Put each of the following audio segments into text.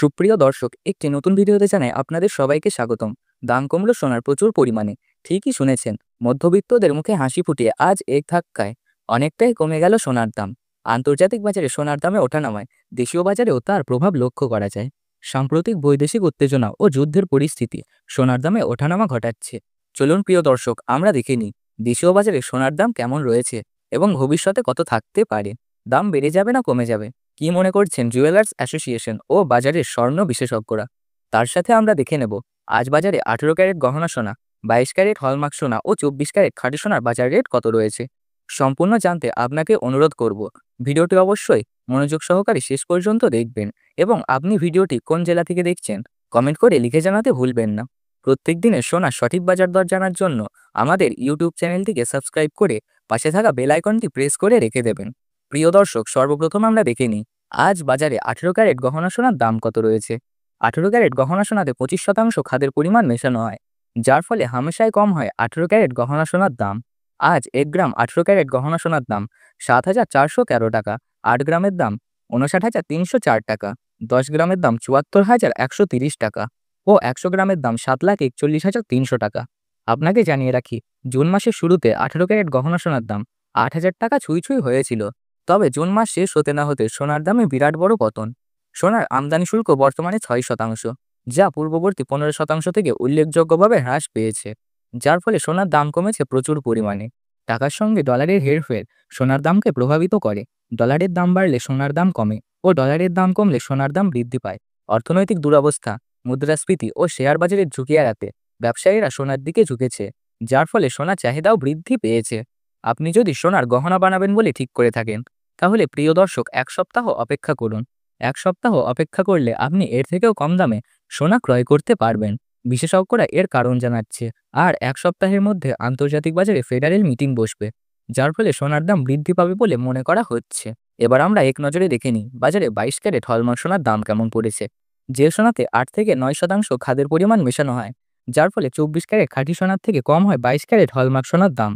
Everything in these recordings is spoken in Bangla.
সুপ্রিয় দর্শক, একটি নতুন ভিডিওতে জানাই আপনাদের সবাইকে স্বাগতম। দাম কমলো সোনার প্রচুর পরিমাণে। ঠিকই শুনেছেন, মধ্যবিত্তদের মুখে হাসি ফুটিয়ে আজ এক ধাক্কায় অনেকটাই কমে গেল সোনার দাম। আন্তর্জাতিক বাজারে সোনার দামে ওঠানামায় দেশীয় বাজারেও তার প্রভাব লক্ষ্য করা যায়। সাম্প্রতিক বৈদেশিক উত্তেজনা ও যুদ্ধের পরিস্থিতি সোনার দামে ওঠানামা ঘটাচ্ছে। চলুন প্রিয় দর্শক, আমরা দেখে নিই দেশীয় বাজারে সোনার দাম কেমন রয়েছে এবং ভবিষ্যতে কত থাকতে পারে। দাম বেড়ে যাবে না কমে যাবে, কি মনে করছেন জুয়েলার্স অ্যাসোসিয়েশন ও বাজারের স্বর্ণ বিশেষজ্ঞরা? তার সাথে আমরা দেখে নেব আজ বাজারে 18 ক্যারেট গহনা সোনা, 22 ক্যারেট হলমার্ক সোনা ও 24 ক্যারেট খাঁটি সোনার বাজার রেট কত রয়েছে। সম্পূর্ণ জানতে আপনাকে অনুরোধ করব ভিডিওটি অবশ্যই মনোযোগ সহকারে শেষ পর্যন্ত দেখবেন এবং আপনি ভিডিওটি কোন জেলা থেকে দেখছেন কমেন্ট করে লিখে জানাতে ভুলবেন না। প্রত্যেক দিনের সোনার সঠিক বাজার দর জানার জন্য আমাদের ইউটিউব চ্যানেলটিকে সাবস্ক্রাইব করে পাশে থাকা বেল আইকনটি প্রেস করে রেখে দেবেন। প্রিয় দর্শক, সর্বপ্রথম আমরা দেখে নিই আজ বাজারে 18 ক্যারেট গহনা সোনার দাম কত রয়েছে। 18 ক্যারেট গহনা সোনাতে 25% খাদের পরিমাণ মেশানো হয়, যার ফলে হামেশাই কম হয় 18 ক্যারেট গহনা সোনার দাম। আজ 1 গ্রাম 18 ক্যারেট গহনা সোনার দাম 7,413 টাকা, 8 গ্রামের দাম 59,304 টাকা, 10 গ্রামের দাম 74,130 টাকা ও 100 গ্রামের দাম 7,41,300 টাকা। আপনাকে জানিয়ে রাখি, জুন মাসের শুরুতে 18 ক্যারেট গহনা সোনার দাম 8,000 টাকা ছুঁই ছুঁই হয়েছিল। তবে জুন মাস শেষ হতে না হতে সোনার দামে বিরাট বড় পতন। সোনার আমদানি শুল্ক বর্তমানে 6%, যা পূর্ববর্তী 15% থেকে উল্লেখযোগ্যভাবে হ্রাস পেয়েছে, যার ফলে সোনার দাম কমেছে প্রচুর পরিমাণে। টাকার সঙ্গে ডলারের হেরফের সোনার দামকে প্রভাবিত করে। ডলারের দাম বাড়লে সোনার দাম কমে ও ডলারের দাম কমলে সোনার দাম বৃদ্ধি পায়। অর্থনৈতিক দুরবস্থা, মুদ্রাস্ফীতি ও শেয়ার বাজারের ঝুঁকি এড়াতে ব্যবসায়ীরা সোনার দিকে ঝুঁকেছে, যার ফলে সোনার চাহিদাও বৃদ্ধি পেয়েছে। আপনি যদি সোনার গহনা বানাবেন বলে ঠিক করে থাকেন, তাহলে প্রিয় দর্শক 1 সপ্তাহ অপেক্ষা করুন। 1 সপ্তাহ অপেক্ষা করলে আপনি এর থেকেও কম দামে সোনা ক্রয় করতে পারবেন, বিশেষজ্ঞরা এর কারণ জানাচ্ছে। আর 1 সপ্তাহের মধ্যে আন্তর্জাতিক বাজারে ফেডারেল মিটিং বসবে, যার ফলে সোনার দাম বৃদ্ধি পাবে বলে মনে করা হচ্ছে। এবার আমরা এক নজরে দেখে নিই বাজারে 22 ক্যারেট হলমার্ক সোনার দাম কেমন পড়েছে। যে সোনাতে 8 থেকে 9% খাদের পরিমাণ মেশানো হয়, যার ফলে 24 ক্যারেট খাঁটি সোনার থেকে কম হয় 22 ক্যারেট হলমার্ক সোনার দাম।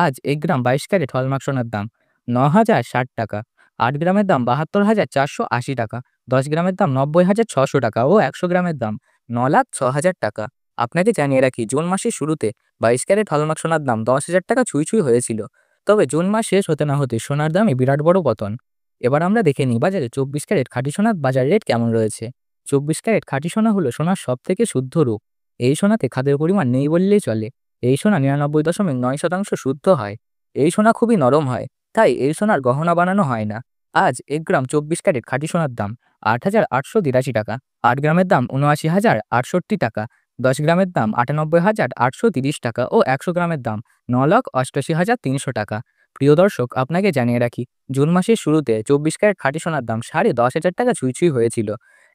আজ 1 গ্রাম 22 ক্যারেট হলমার্ক সোনার দাম 9,060 টাকা, 8 গ্রামের দাম 72,480 টাকা, 10 গ্রামের দাম 90,600 টাকা ও 100 গ্রামের দাম 9,06,000 টাকা। আপনাকে জানিয়ে রাখি, জুন মাসের শুরুতে 22 ক্যারেট হলমার্ক সোনার দাম 10,000 টাকা ছুঁই ছুঁই হয়েছিল। তবে জুন মাস শেষ হতে না হতে সোনার দামে বিরাট বড় পতন। এবার আমরা দেখে নিই বাজারে 24 ক্যারেট খাঁটি সোনার বাজার রেট কেমন রয়েছে। 24 ক্যারেট খাঁটি সোনা হলো সোনার সবথেকে শুদ্ধ রূপ। এই সোনাতে খাদের পরিমাণ নেই বললেই চলে। এই সোনা 99.9% শুদ্ধ হয়। এই সোনা খুবই নরম হয়, তাই এই সোনার গহনা বানানো হয় না। আজ 1 গ্রাম 24 ক্যারেট খাঁটি সোনার দাম 8,883 টাকা, 8 গ্রামের দাম 79,068 টাকা, 10 গ্রামের দাম 98,830 টাকা ও 100 গ্রামের দাম 9,88,300 টাকা। প্রিয় দর্শক, আপনাকে জানিয়ে রাখি, জুন মাসের শুরুতে 24 ক্যারেট খাঁটি সোনার দাম 10,500 টাকা ছুঁই ছুঁই হয়েছিল।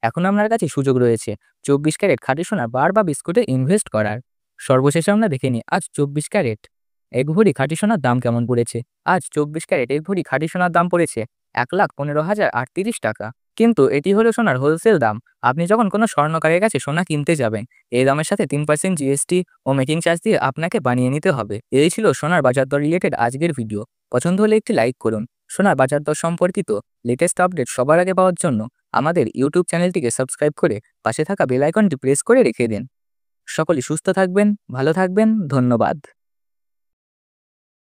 এখন আপনার কাছে সুযোগ রয়েছে 24 ক্যারেট খাঁটি সোনার বার বা বিস্কুটে ইনভেস্ট করার। সর্বশেষে আমরা দেখে নিই আজ 24 ক্যারেট 1 ভরি খাঁটি সোনার দাম কেমন পড়েছে। আজ 24 ক্যারেট 1 ভরি খাঁটি সোনার দাম পড়েছে 1,15,038 টাকা। কিন্তু এটি হলো সোনার হোলসেল দাম। আপনি যখন কোনো স্বর্ণকারের কাছে সোনা কিনতে যাবেন, এই দামের সাথে 3% জিএসটি ও মেকিং চার্জ দিয়ে আপনাকে বানিয়ে নিতে হবে। এই ছিল সোনার বাজার দর রিলেটেড আজকের ভিডিও। পছন্দ হলে একটি লাইক করুন। সোনার বাজার দর সম্পর্কিত লেটেস্ট আপডেট সবার আগে পাওয়ার জন্য আমাদের ইউটিউব চ্যানেলটিকে সাবস্ক্রাইব করে পাশে থাকা বেল আইকনটি প্রেস করে রেখে দিন। সকলে সুস্থ থাকবেন, ভালো থাকবেন। ধন্যবাদ।